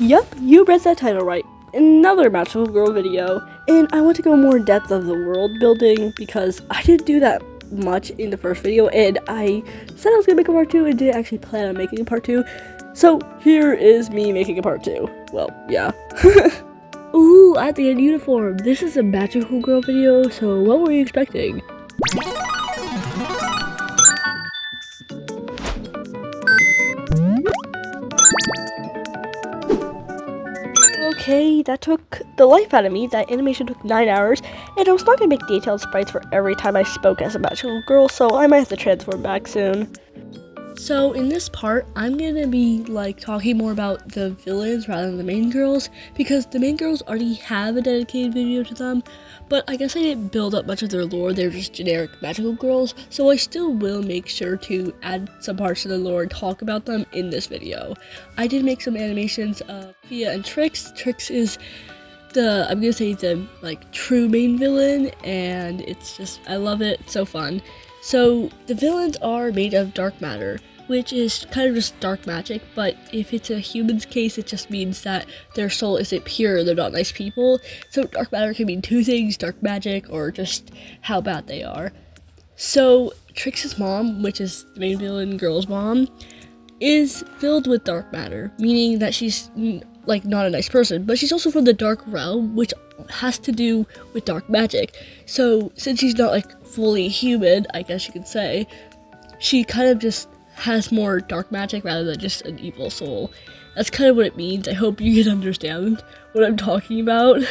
Yup, you read that title right. Another Magical Girl video, and I want to go more in depth of the world building because I didn't do that much in the first video, and I said I was gonna make a part 2 and didn't actually plan on making a part 2. So here is me making a part 2. Well, yeah. Ooh, at the end uniform. This is a Magical Girl video, so what were you expecting? Okay, that took the life out of me. That animation took 9 hours, and I was not gonna make detailed sprites for every time I spoke as a magical girl, so I might have to transform back soon. So in this part, I'm gonna be talking more about the villains rather than the main girls, because the main girls already have a dedicated video to them, but I guess I didn't build up much of their lore. They're just generic magical girls, so I still will make sure to add some parts to the lore and talk about them in this video. I did make some animations of Fia and Trix. Trix is I'm gonna say the true main villain, and it's just, I love it, it's so fun. So the villains are made of dark matter, which is kind of just dark magic, but if it's a human's case, it just means that their soul isn't pure, they're not nice people. So dark matter can mean two things, dark magic or just how bad they are. So Trix's mom, which is the main villain girl's mom, is filled with dark matter, meaning that she's not a nice person, but she's also from the dark realm, which has to do with dark magic. So since she's not fully human, I guess you could say, she kind of just has more dark magic rather than just an evil soul. That's kind of what it means. I hope you can understand what I'm talking about.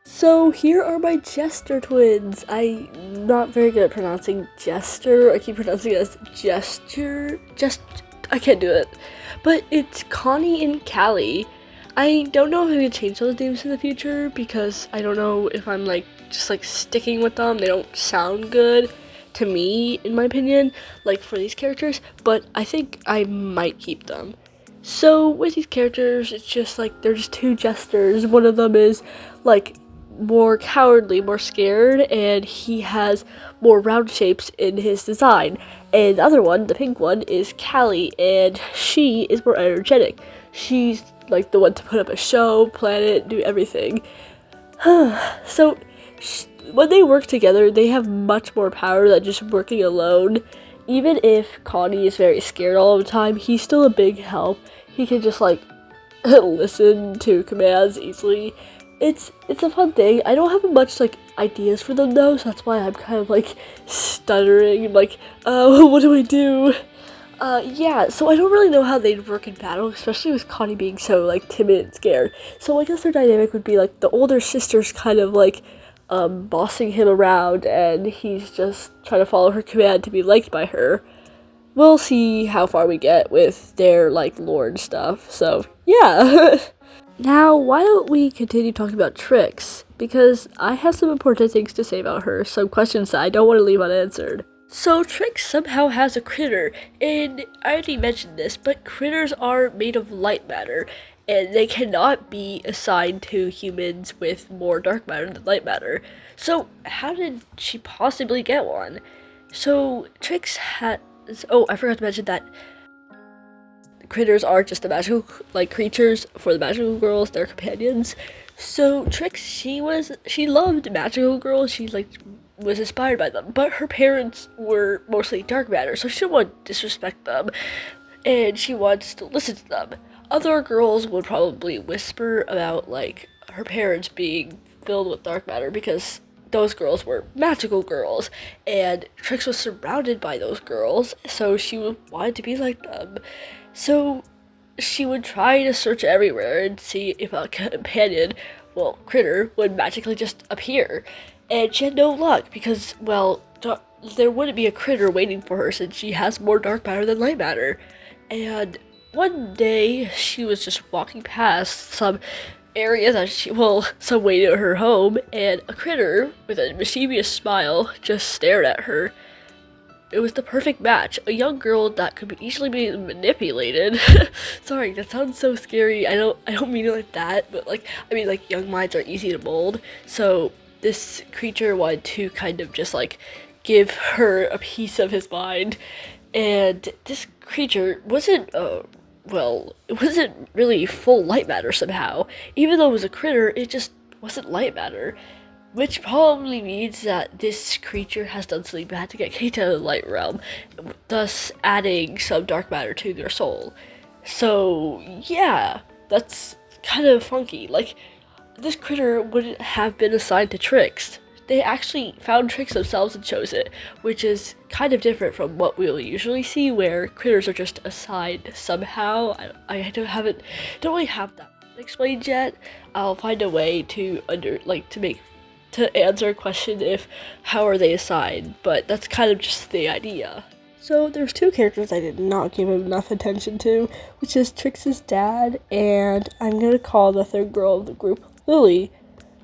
So here are my Jester twins. I'm not very good at pronouncing Jester. I keep pronouncing it as Gesture. I can't do it. But it's Connie and Callie. I don't know if I'm gonna change those names in the future because I don't know if I'm just sticking with them. They don't sound good to me, in my opinion, for these characters, but I think I might keep them. So with these characters, it's just they're just two jesters. One of them is more cowardly, more scared, and he has more round shapes in his design. And the other one, the pink one, is Callie, and she is more energetic. She's the one to put up a show, plan it, do everything. So when they work together, they have much more power than just working alone. Even if Connie is very scared all the time, he's still a big help. He can just listen to commands easily. It's a fun thing. I don't have much ideas for them though, so that's why I'm kind of stuttering and what do I do? Yeah, so I don't really know how they'd work in battle, especially with Connie being so timid and scared. So I guess their dynamic would be the older sister's kind of bossing him around, and he's just trying to follow her command to be liked by her. We'll see how far we get with their lore and stuff. So yeah. Now why don't we continue talking about Trix, because I have some important things to say about her, some questions that I don't want to leave unanswered. So Trix somehow has a critter, and I already mentioned this, but critters are made of light matter, and they cannot be assigned to humans with more dark matter than light matter. So how did she possibly get one? So Trix has, oh, I forgot to mention that critters are just the magical creatures for the magical girls, their companions. So Trix, she loved magical girls, she was inspired by them, but her parents were mostly dark matter, so she didn't want to disrespect them, and she wants to listen to them. Other girls would probably whisper about her parents being filled with dark matter because those girls were magical girls, and Trix was surrounded by those girls, so she wanted to be like them. So she would try to search everywhere and see if a companion, critter, would magically just appear. And she had no luck because, there wouldn't be a critter waiting for her since she has more dark matter than light matter. And one day, she was just walking past some area that some way to her home, and a critter with a mischievous smile just stared at her. It was the perfect match, a young girl that could easily be manipulated. Sorry, that sounds so scary. I don't mean it like that, but young minds are easy to mold. So this creature wanted to kind of just give her a piece of his mind, and this creature wasn't well, it wasn't really full light matter somehow. Even though it was a critter, it just wasn't light matter. Which probably means that this creature has done something bad to get kicked out of the light realm, thus adding some dark matter to their soul. So, yeah, that's kind of funky. Like, this critter wouldn't have been assigned to Trix. They actually found Trix themselves and chose it, which is kind of different from what we'll usually see, where critters are just assigned somehow. I don't really have that explained yet. I'll find a way to to answer a question if how are they assigned, but that's kind of just the idea. So there's two characters I did not give enough attention to, which is Trix's dad, and I'm gonna call the third girl of the group Lily.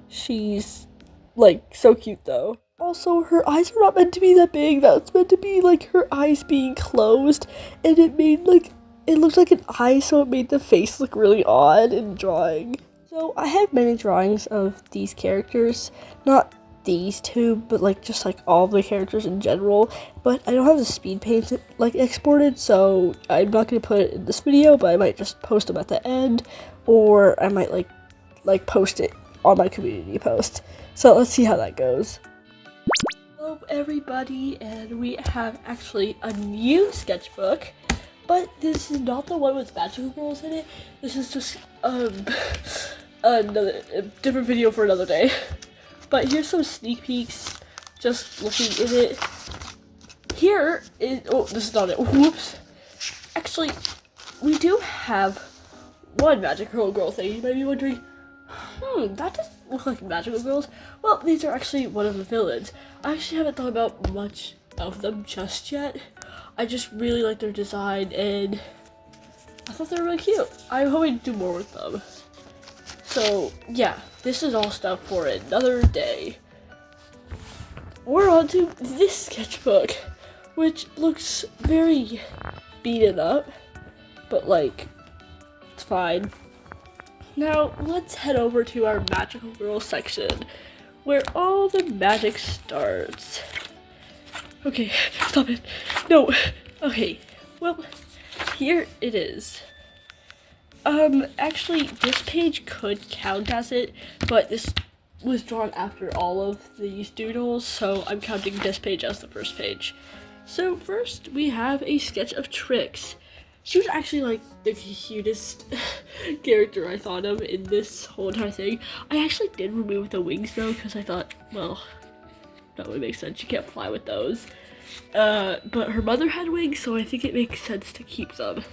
She's like so cute though. Also, her eyes are not meant to be that big. That's meant to be like her eyes being closed, and it looked like an eye, so it made the face look really odd in drawing. So I have many drawings of these characters, not these two, but just all of the characters in general. But I don't have the speed paint exported, so I'm not gonna put it in this video. But I might just post them at the end, or I might post it on my community post. So let's see how that goes. Hello everybody, and we have actually a new sketchbook. But this is not the one with magical girls in it. This is just a different video for another day. But here's some sneak peeks, just looking in it. Here is, oh, this is not it, whoops. Actually, we do have one magical girl thing. You might be wondering, that doesn't look like magical girls. Well, these are actually one of the villains. I actually haven't thought about much of them just yet. I just really like their design, and I thought they were really cute. I'm hoping to do more with them. So, yeah, this is all stuff for another day. We're on to this sketchbook, which looks very beaten up, but it's fine. Now, let's head over to our magical girl section, where all the magic starts. Okay, stop it. No. Okay, well, here it is. Actually, this page could count as it, but this was drawn after all of these doodles, so I'm counting this page as the first page. So first, we have a sketch of Trix. She was actually the cutest character I thought of in this whole entire thing. I actually did remove the wings though, because I thought, well, that would make sense. You can't fly with those. But her mother had wings, so I think it makes sense to keep them.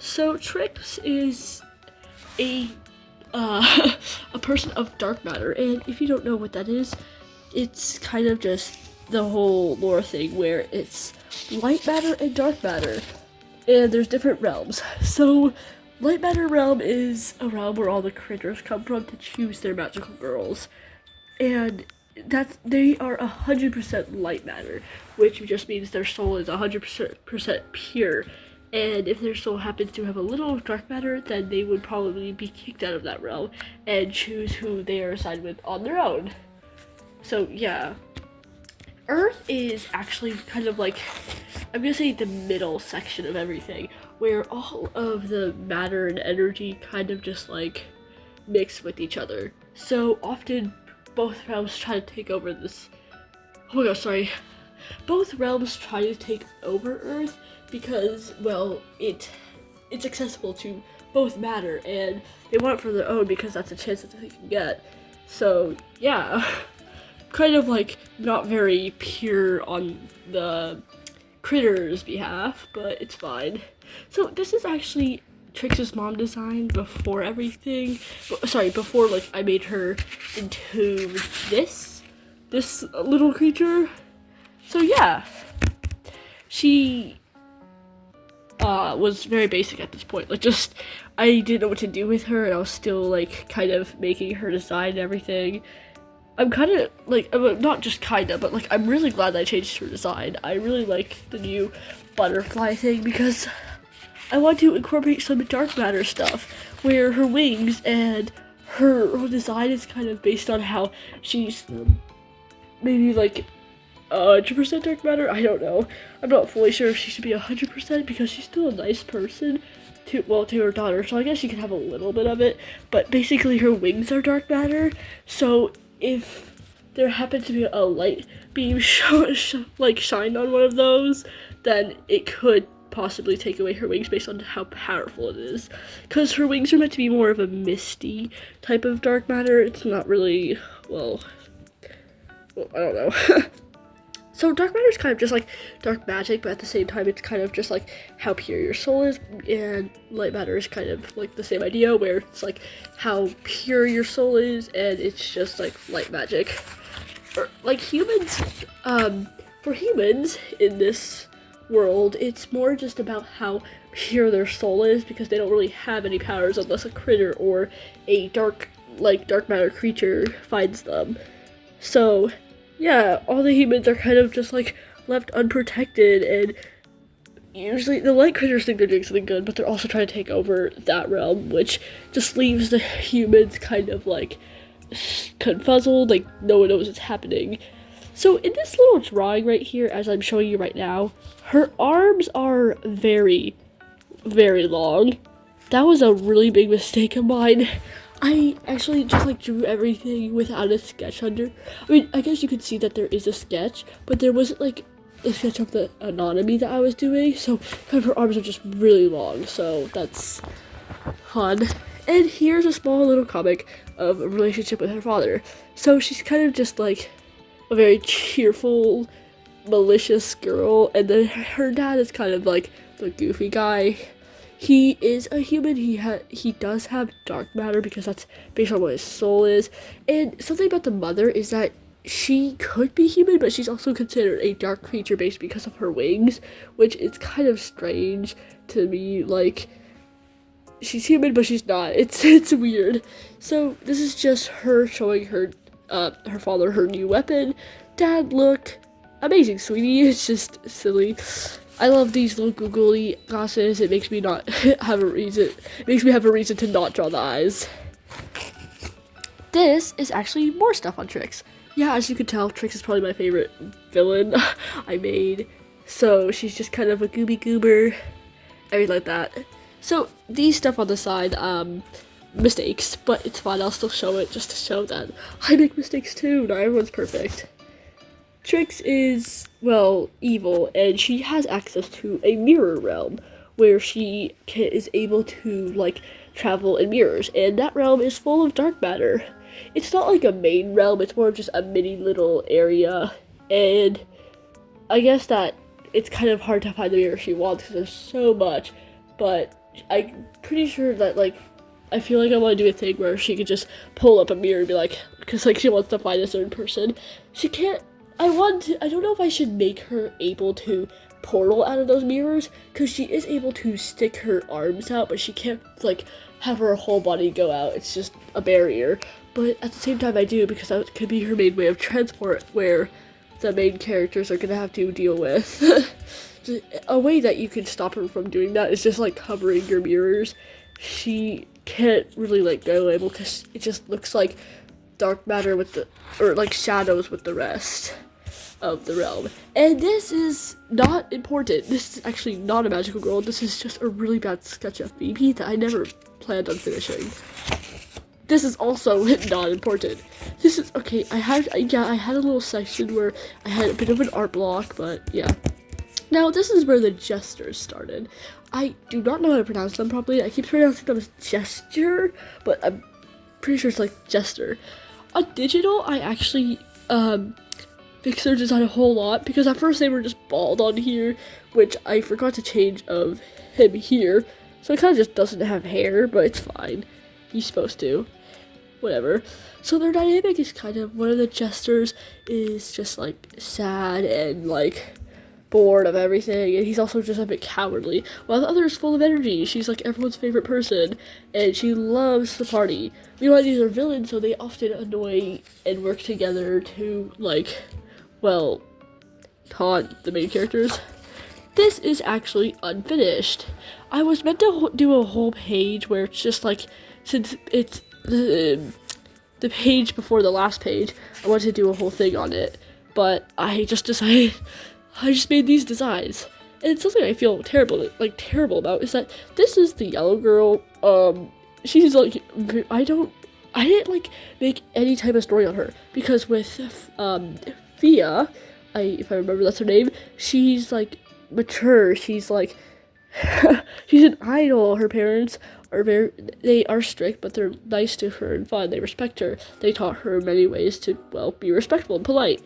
So Trix is a person of dark matter, and if you don't know what that is, it's kind of just the whole lore thing where it's light matter and dark matter, and there's different realms. So light matter realm is a realm where all the critters come from to choose their magical girls, and they are 100% light matter, which just means their soul is 100% pure. And if their soul happens to have a little dark matter, then they would probably be kicked out of that realm and choose who they are assigned with on their own. So yeah, Earth is actually kind of I'm gonna say the middle section of everything, where all of the matter and energy kind of just mix with each other. So often both realms try to take over this. Oh my gosh, sorry. Both realms try to take over Earth because, well, it's accessible to both matter, and they want it for their own because that's a chance that they can get. So yeah, kind of not very pure on the critters' behalf, but it's fine. So this is actually Trix's mom design before everything. Sorry, before I made her into this little creature. So yeah, she was very basic at this point. I didn't know what to do with her, and I was still kind of making her design and everything. I'm kind of not just kind of, but I'm really glad that I changed her design. I really like the new butterfly thing because I want to incorporate some dark matter stuff where her wings and her whole design is kind of based on how she's maybe 100% dark matter. I don't know. I'm not fully sure if she should be 100% because she's still a nice person, to her daughter, so I guess she could have a little bit of it, but basically her wings are dark matter, so if there happened to be a light beam shined on one of those, then it could possibly take away her wings based on how powerful it is. Because her wings are meant to be more of a misty type of dark matter. It's not really, well I don't know. So dark matter is kind of just like dark magic, but at the same time it's kind of just like how pure your soul is, and light matter is kind of like the same idea, where it's like how pure your soul is, and it's just like light magic. Or like humans, for humans in this world, it's more just about how pure their soul is, because they don't really have any powers unless a critter or a dark matter creature finds them. So yeah, all the humans are kind of just like left unprotected, and usually the light critters think they're doing something good, but they're also trying to take over that realm, which just leaves the humans kind of like confuzzled, like no one knows what's happening. So in this little drawing right here, as I'm showing you right now, her arms are very, very long. That was a really big mistake of mine. I actually just like drew everything without a sketch under. I mean, I guess you could see that there is a sketch, but there wasn't like a sketch of the anatomy that I was doing, so kind of her arms are just really long, so that's fun. And here's a small little comic of a relationship with her father. So she's kind of just like a very cheerful, malicious girl, and then her dad is kind of like the goofy guy. He is a human. He does have dark matter because that's based on what his soul is. And something about the mother is that she could be human, but she's also considered a dark creature based because of her wings, which is kind of strange to me. Like, she's human, but she's not. It's weird. So this is just her showing her father her new weapon. Dad, look, amazing, sweetie. It's just silly. I love these little googly glasses. It makes me not have a reason. It makes me have a reason to not draw the eyes. This is actually more stuff on Trix. Yeah, as you can tell, Trix is probably my favorite villain I made. So she's just kind of a gooby goober, everything like that. So these stuff on the side, mistakes, but it's fine. I'll still show it just to show that I make mistakes too. Not everyone's perfect. Trix is, well, evil, and she has access to a mirror realm where she is able to, like, travel in mirrors, and that realm is full of dark matter. It's not like a main realm, it's more of just a mini little area, and I guess that it's kind of hard to find the mirror she wants because there's so much, but I'm pretty sure that, like, I feel like I want to do a thing where she could just pull up a mirror and be like, because, like, she wants to find a certain person. She can't. I don't know if I should make her able to portal out of those mirrors, because she is able to stick her arms out, but she can't, like, have her whole body go out. It's just a barrier. But at the same time I do, because that could be her main way of transport, where the main characters are gonna have to deal with. A way that you can stop her from doing that is just, like, covering your mirrors. She can't really, like, go able, because it just looks like dark matter or like shadows with the rest of the realm. And this is not important. This is actually not a magical girl. This is just a really bad sketch of Phoebe that I never planned on finishing. This is also not important. This is, okay, I had a little section where I had a bit of an art block, but yeah. Now, this is where the jesters started. I do not know how to pronounce them properly. I keep pronouncing them as gesture, but I'm pretty sure it's like jester. On digital, I actually fixed their design a whole lot, because at first they were just bald on here, which I forgot to change of him here. So it kind of just doesn't have hair, but it's fine. He's supposed to. Whatever. So their dynamic is kind of, one of the jesters is just like sad and like bored of everything, and he's also just a bit cowardly, while the other is full of energy. She's like everyone's favorite person, and she loves the party. Meanwhile, these are villains, so they often annoy and work together to, like, well, taunt the main characters. This is actually unfinished. I was meant to do a whole page where it's just like, since it's the page before the last page, I wanted to do a whole thing on it, but I just decided I just made these designs. And it's something I feel terrible about is that this is the yellow girl. She's like, I didn't like make any type of story on her because with Fia, if I remember that's her name, she's like mature. She's like she's an idol. Her parents are they are strict, but they're nice to her and fun. They respect her. They taught her many ways to, well, be respectful and polite.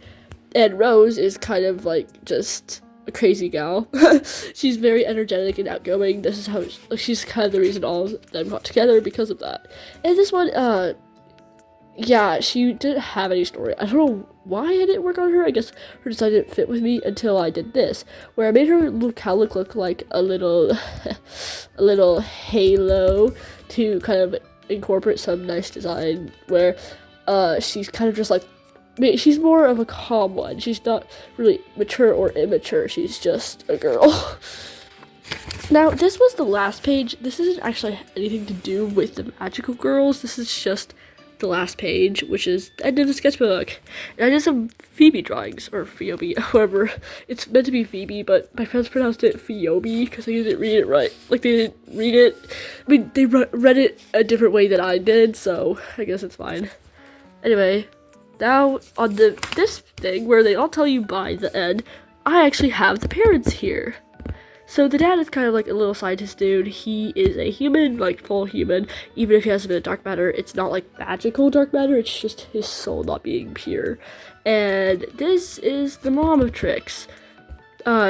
And Rose is kind of like just a crazy gal. She's very energetic and outgoing. This is how she's kind of the reason all of them got together because of that. And this one, yeah, she didn't have any story. I don't know why I didn't work on her. I guess her design didn't fit with me until I did this, where I made her look like a little, a little halo to kind of incorporate some nice design. Where, she's kind of just like, she's more of a calm one. She's not really mature or immature. She's just a girl. Now, this was the last page. This isn't actually anything to do with the magical girls. This is just the last page, which is the end of the sketchbook. And I did some Phoebe drawings, or Phoebe, however. It's meant to be Phoebe, but my friends pronounced it Phoebe because they didn't read it right. Like, they didn't read it. I mean, they read it a different way than I did, so I guess it's fine. Anyway, now on this thing where they all tell you by the end, I actually have the parents here. So the dad is kind of like a little scientist dude. He is a human, like full human. Even if he has a bit of dark matter, it's not like magical dark matter. It's just his soul not being pure. And this is the mom of Trix.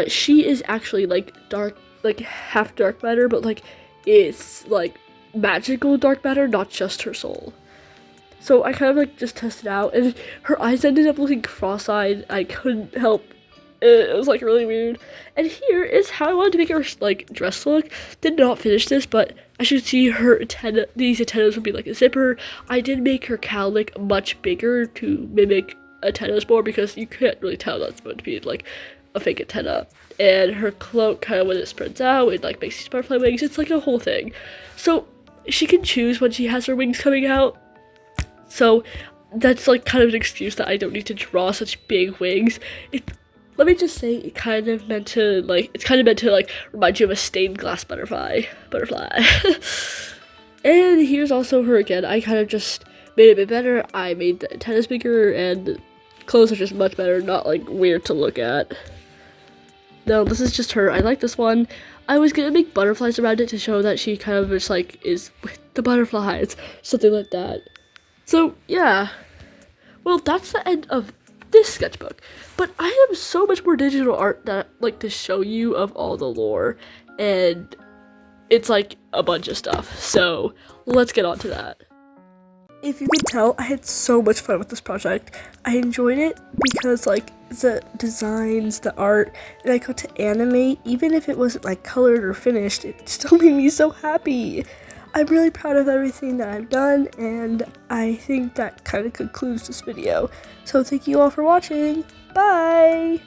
She is actually like dark, like half dark matter, but like it's like magical dark matter, not just her soul. So I kind of like just tested out, and her eyes ended up looking cross-eyed. I couldn't help. It was like really weird. And here is how I wanted to make her like dress look. Did not finish this, but as you can see, her antenna, these antennas would be like a zipper. I did make her cowlick much bigger to mimic antennas more because you can't really tell that's meant to be like a fake antenna. And her cloak, kind of when it spreads out, it like makes these butterfly wings. It's like a whole thing. So she can choose when she has her wings coming out. So that's like kind of an excuse that I don't need to draw such big wings. Let me just say, it's kind of meant to remind you of a stained glass butterfly. And here's also her again. I kind of just made it a bit better. I made the antennas bigger, and the clothes are just much better, not like weird to look at. No, this is just her. I like this one. I was gonna make butterflies around it to show that she kind of just like is with the butterflies, something like that. So yeah, well, that's the end of this sketchbook, but I have so much more digital art that I'd like to show you of all the lore, and it's like a bunch of stuff, so let's get on to that. If you can tell, I had so much fun with this project. I enjoyed it because like the designs, the art, and I got to animate, even if it wasn't like colored or finished, it still made me so happy. I'm really proud of everything that I've done, and I think that kind of concludes this video. So thank you all for watching. Bye!